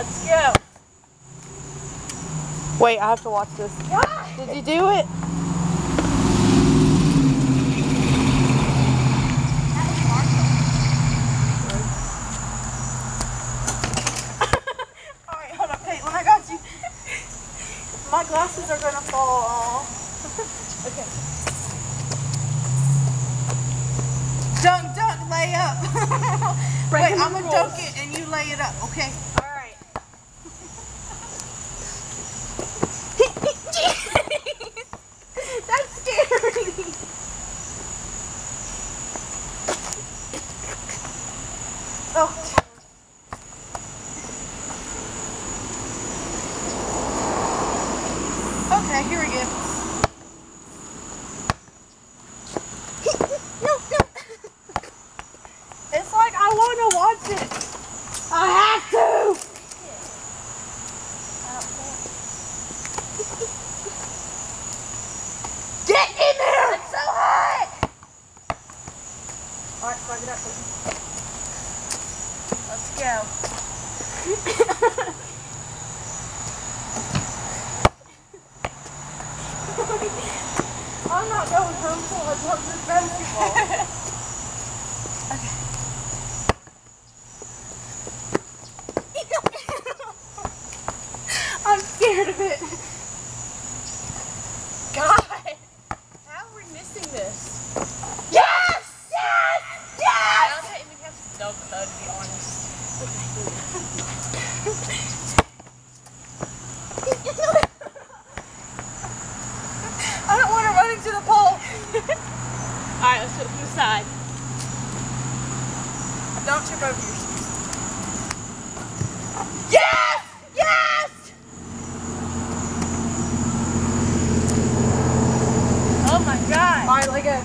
Let's go. Wait, I have to watch this. Did you do it? Alright, hold up, Caitlin, I got you. My glasses are gonna fall off. Okay. Dunk, lay up. Wait, I'm gonna dunk it and you lay it up, okay? Alright. That's scary. Oh. Okay, here we go. It's like I want to watch it. I have to. Get in there! It's so hot. All right, plug it up. Let's go. I'm not going home till I drop this basketball. I'm scared of it. God, how are we missing this? Yes! Yes! Yes! I don't think we have to dunk though, to be honest. I don't want to run into the pole. Alright, let's do it from the side. Don't trip over yourself. Yes! Yes! Oh my god. Alright, let go.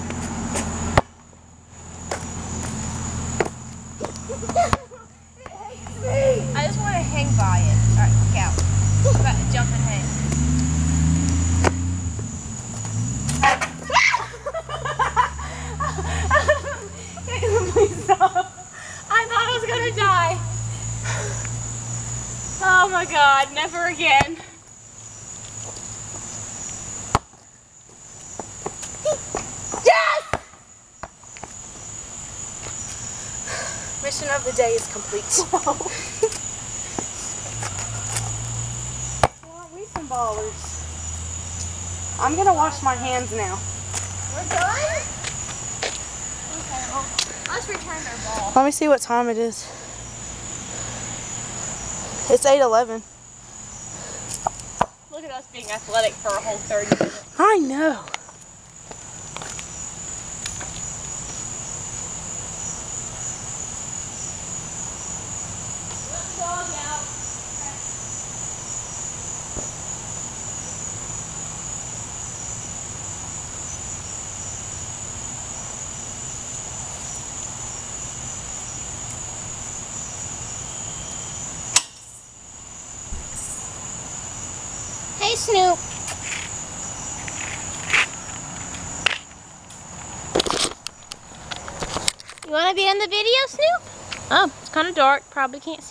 It hates me. I just want to hang by it. Alright, look out. I'm about to jump and hang. Please stop. I thought I was gonna die. Oh my god, never again. Yes! Mission of the day is complete. Well, we some ballers. I'm gonna wash my hands now. We're done? Okay, well, let's return our ball. Let me see what time it is. It's 8:11. Look at us being athletic for a whole 30 minutes. I know. Dog out. Hey, Snoop. You want to be in the video, Snoop? Oh, it's kind of dark. Probably can't see.